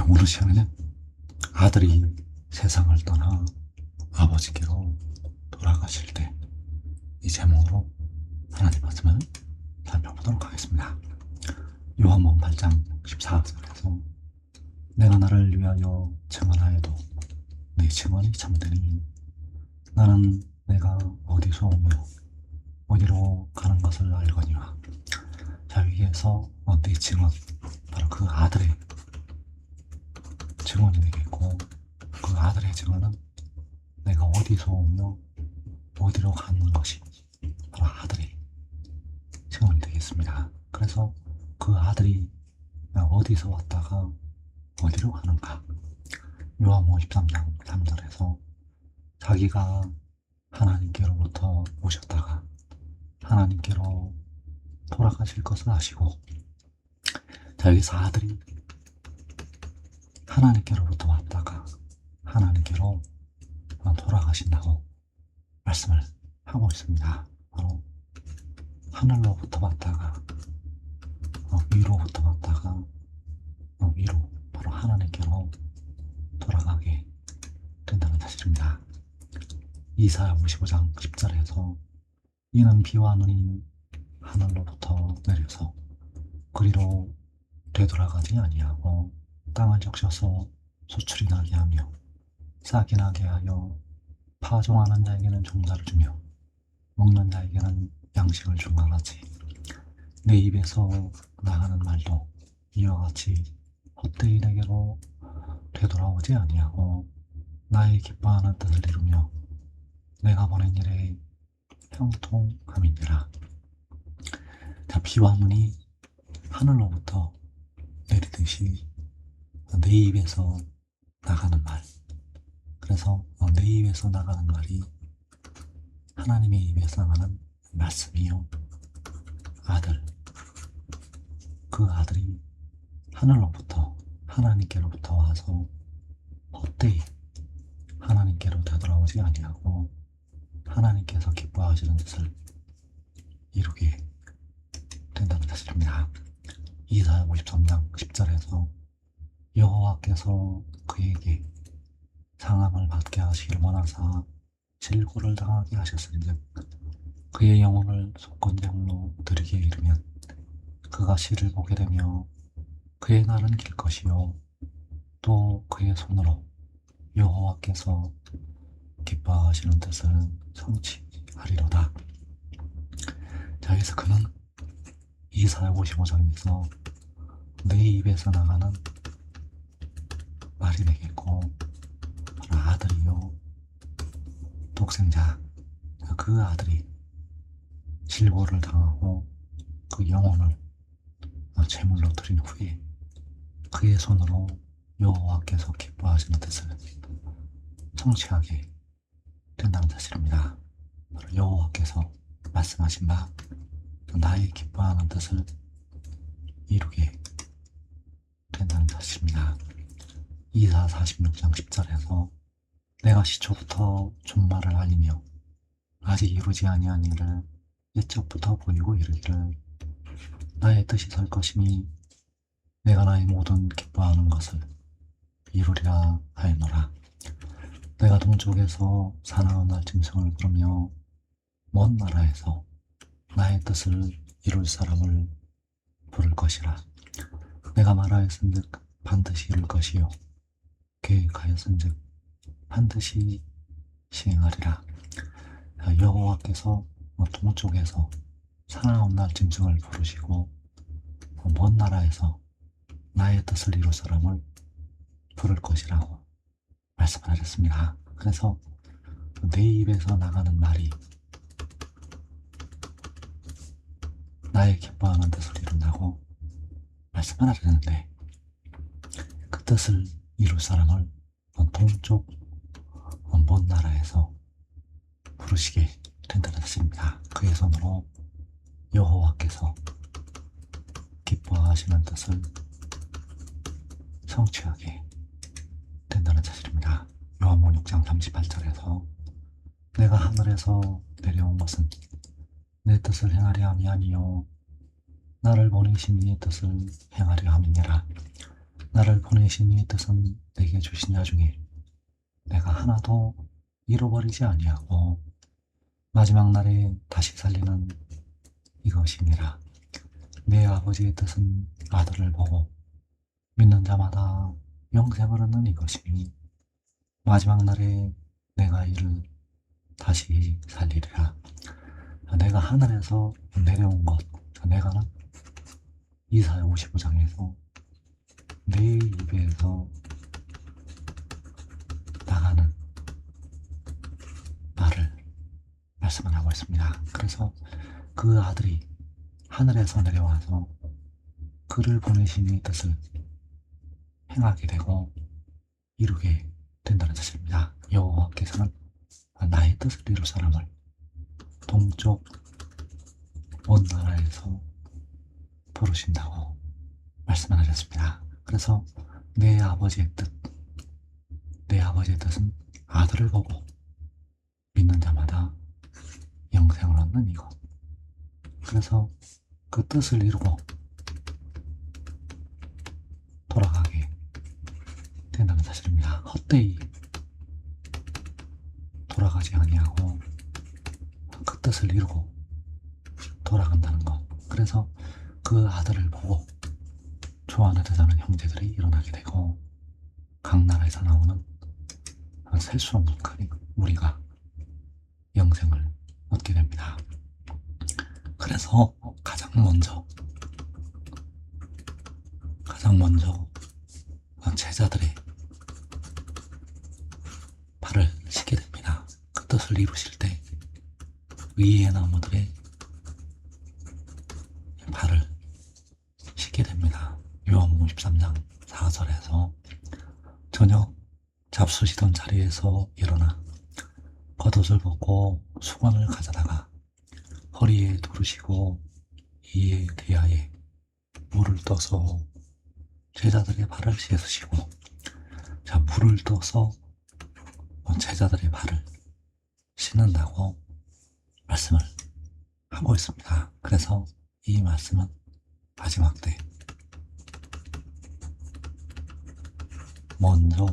어느 시간에는 아들이 세상을 떠나 아버지께로 돌아가실 때 이 제목으로 하나님 말씀을 살펴보도록 하겠습니다. 요한복음 8장 14절에서 내가 나를 위하여 증언하여도 내 증언이 참되니 나는 내가 어디서 오며 어디로 가는 것을 알거니와. 자, 여기에서 내 증언, 바로 그 아들의 증언이 되겠고, 그 아들의 증언은 내가 어디서 오며 어디로 가는 것이 바로 아들의 증언이 되겠습니다. 그래서 그 아들이 어디서 왔다가 어디로 가는가. 요한복음 13장 3절에서 자기가 하나님께로부터 오셨다가 하나님께로 돌아가실 것을 아시고, 자, 여기서 아들이 하나님께로부터 왔다가 하나님께로 돌아가신다고 말씀을 하고 있습니다. 바로 하늘로부터 왔다가 위로부터 왔다가 위로, 바로 하나님께로 돌아가게 된다는 사실입니다. 이사야 55장 10절에서 이는 비와 눈이 하늘로부터 내려서 그리로 되돌아가지 아니하고 땅을 적셔서 소출이 나게 하며 싹이 나게 하여 파종하는 자에게는 종자를 주며 먹는 자에게는 양식을 준 것 같이 내 입에서 나가는 말도 이와 같이 헛되이 내게로 되돌아오지 아니하고 나의 기뻐하는 뜻을 이루며 내가 보낸 일에 형통함이니라. 자, 비와 눈이 하늘로부터 내리듯이 내 입에서 나가는 말, 그래서 내 입에서 나가는 말이 하나님의 입에서 나가는 말씀이요, 아들, 그 아들이 하늘로부터 하나님께로부터 와서 헛되이 하나님께로 되돌아오지 아니하고 하나님께서 기뻐하시는 뜻을 이루게 된다는 사실입니다. 이사야 53장 10절에서 여호와께서 그에게 상함을 받게 하시기를 원하사 질고를 당하게 하셨은즉 그의 영혼을 속건장로 드리게 이르면 그가 시를 보게 되며 그의 날은 길 것이요 또 그의 손으로 여호와께서 기뻐하시는 뜻을 성취하리로다. 자, 여기서 그는 이사야 55장에서 내 입에서 나가는 말이 되겠고, 바로 아들이요 독생자, 그 아들이 질고를 당하고 그 영혼을 제물로 드린 후에 그의 손으로 여호와께서 기뻐하시는 뜻을 성취하게 된다는 사실입니다. 바로 여호와께서 말씀하신 바 나의 기뻐하는 뜻을 이루게 된다는 사실입니다. 이사 46장 10절에서 내가 시초부터 준말을 알리며 아직 이루지 아니한 일을 옛적부터 보이고 이르기를 나의 뜻이 설 것이니 내가 나의 모든 기뻐하는 것을 이루리라 하였노라. 내가 동쪽에서 사나운 날 짐승을 부르며 먼 나라에서 나의 뜻을 이룰 사람을 부를 것이라. 내가 말하였은즉 반드시 이룰 것이요 계획하였은즉 반드시 시행하리라. 여호와께서 동쪽에서 사나운 날 짐승을 부르시고 먼 나라에서 나의 뜻을 이룰 사람을 부를 것이라고 말씀을 하셨습니다. 그래서 내 입에서 나가는 말이 나의 기뻐하는 뜻을 이룬다고 말씀을 하셨는데, 그 뜻을 이룰 사람을 동쪽 먼 나라에서 부르시게 된다는 뜻입니다. 그의 손으로 여호와께서 기뻐하시는 뜻을 성취하게 된다는 사실입니다. 요한복음 6장 38절에서 내가 하늘에서 내려온 것은 내 뜻을 행하려 함이 아니요 나를 보내신 이의 뜻을 행하려 함이니라. 나를 보내신 이의 뜻은 내게 주신 자 중에 내가 하나도 잃어버리지 아니하고 마지막 날에 다시 살리는 이것이니라. 내 아버지의 뜻은 아들을 보고 믿는 자마다 영생을 얻는 이것이니 마지막 날에 내가 이를 다시 살리리라. 내가 하늘에서 내려온 것, 내가는 이사야 55장에서 내 입에서 나가는 말을 말씀을 하고 있습니다. 그래서 그 아들이 하늘에서 내려와서 그를 보내신 이의 뜻을 행하게 되고 이루게 된다는 사실입니다. 여호와께서는 나의 뜻을 이룰 사람을 동쪽 먼 나라에서 부르신다고 말씀을 하셨습니다. 그래서 내 아버지의 뜻은 아들을 보고 믿는 자마다 영생을 얻는 이것. 그래서 그 뜻을 이루고 돌아가게 된다는 사실입니다. 헛되이 돌아가지 아니하고 그 뜻을 이루고 돌아간다는 것. 그래서 그 아들을 보고 좋아하는 되자는 형제들이 일어나게 되고 각 나라에서 나오는 셀 수 없는 큰 우리가 영생을 얻게 됩니다. 그래서 가장 먼저 제자들의 발을 씻게 됩니다. 그 뜻을 이루실 때 의의 나무들의 발을 씻게 됩니다. 요한복음 13장 4절에서 저녁 잡수시던 자리에서 일어나 겉옷을 벗고 수건을 가져다가 허리에 두르시고 이에 대하에 물을 떠서 제자들의 발을 씻으시고, 자, 물을 떠서 제자들의 발을 씻는다고 말씀을 하고 있습니다. 그래서 이 말씀은 마지막 때 먼저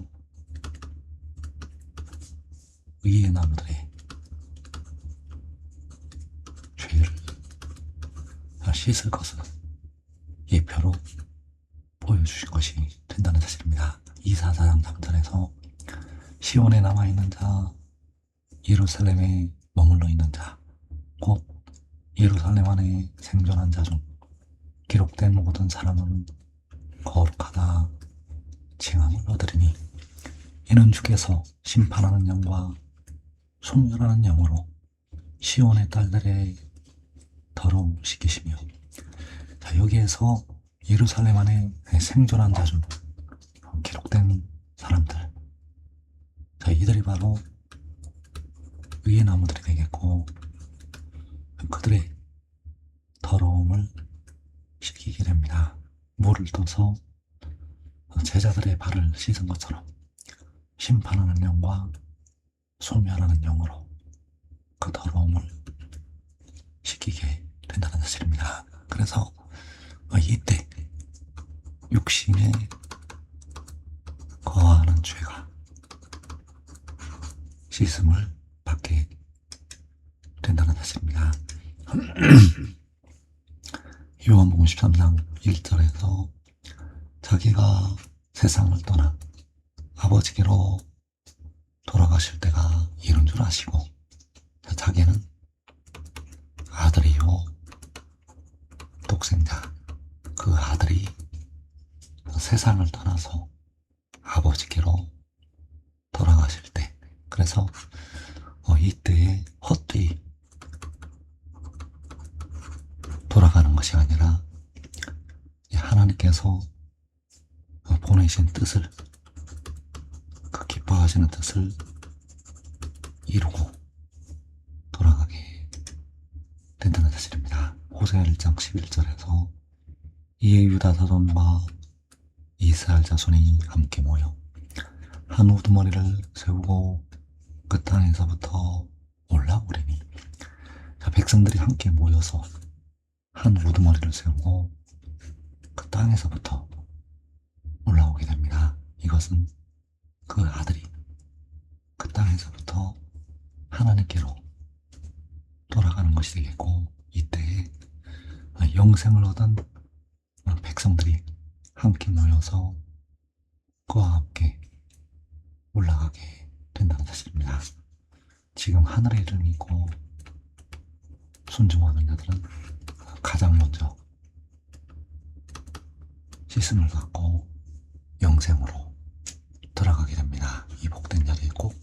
의의 나무들의 죄를 씻을 것을 예표로 보여주신 것이 된다는 사실입니다. 이사야 3절에서 시온에 남아있는 자, 예루살렘에 머물러 있는 자, 곧 예루살렘 안에 생존한 자 중 기록된 모든 사람은 거룩하다 칭함을 얻으리니 이는 주께서 심판하는 영과 소멸하는 영으로 시온의 딸들의 더러움 씻기시며, 자, 여기에서 예루살렘 안에 생존한 자 중 기록된 사람들, 자, 이들이 바로 의의 나무들이 되겠고 그들의 더러움을 씻기게 됩니다. 물을 떠서 제자들의 발을 씻은 것처럼 심판하는 영과 소멸하는 영으로 그 더러움을 씻기게 된다는 사실입니다. 그래서 이때 육신에 거하는 죄가 씻음을 받게 된다는 사실입니다. 요한복음 13장 1절에서 자기가 세상을 떠나 아버지께로 돌아가실 때가 이른 줄 아시고, 자기는 아들이요 독생자, 그 아들이 세상을 떠나서 아버지께로 돌아가실 때, 그래서 이때에 헛되이 돌아가는 것이 아니라 하나님께서 보내신 뜻을, 그 기뻐하시는 뜻을 이루고 돌아가게 된다는 사실입니다. 호세아 1장 11절에서 이에 유다 자손과 이스라엘 자손이 함께 모여 한 우두머리를 세우고 그 땅에서부터 올라오리니, 자, 백성들이 함께 모여서 한 우두머리를 세우고 그 땅에서부터 올라오게 됩니다. 이것은 그 아들이 그 땅에서부터 하나님께로 돌아가는 것이 되겠고, 이때에 영생을 얻은 백성들이 함께 모여서 그와 함께 올라가게 된다는 사실입니다. 지금 하늘의 일을 믿고 순종하는 자들은 가장 먼저 씻음을 받고 영생으로 들어가게 됩니다. 이 복된 자리에 꼭